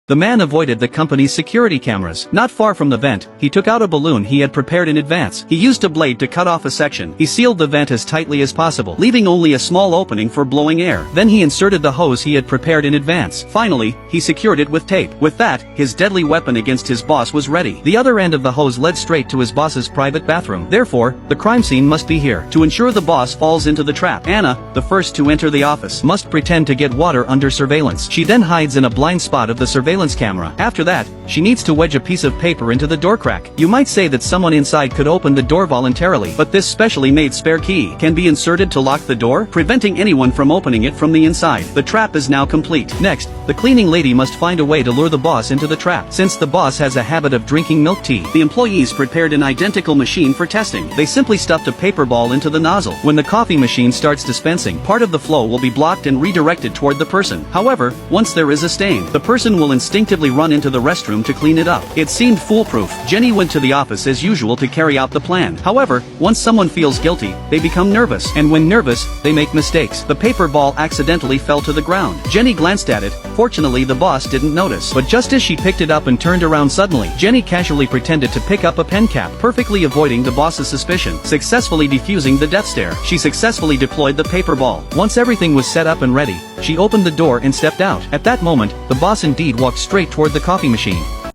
The man avoided the company's security cameras. Not far from the vent, he took out a balloon he had prepared in advance. He used a blade to cut off a section. He sealed the vent as tightly as possible, leaving only a small opening for blowing air. Then he inserted the hose he had prepared in advance. Finally, he secured it with tape. With that, his deadly weapon against his boss was ready. The other end of the hose led straight to his boss's private bathroom. Therefore, the crime scene must be here. To ensure the boss falls into the trap, Anna, the first to enter the office, must pretend to get water under surveillance. She then hides in a blind spot of the surveillance camera. After that, she needs to wedge a piece of paper into the door crack. You might say that someone inside could open the door voluntarily, but this specially made spare key can be inserted to lock the door, preventing anyone from opening it from the inside. The trap is now complete. Next, the cleaning lady must find a way to lure the boss into the trap. Since the boss has a habit of drinking milk tea, the employees prepared an identical machine for testing. They simply stuffed a paper ball into the nozzle. When the coffee machine starts dispensing, part of the flow will be blocked and redirected toward the person. However, once there is a stain, the person will instinctively run into the restroom to clean it up. It seemed foolproof. Jenny went to the office as usual to carry out the plan. However, once someone feels guilty, they become nervous, and when nervous, they make mistakes. The paper ball accidentally fell to the ground. Jenny glanced at it. Fortunately, the boss didn't notice. But just as she picked it up and turned around suddenly, Jenny casually pretended to pick up a pen cap, perfectly avoiding the boss's suspicion, successfully defusing the death stare. She successfully deployed the paper ball. Once everything was set up and ready, she opened the door and stepped out. At that moment, the boss indeed walked straight toward the coffee machine.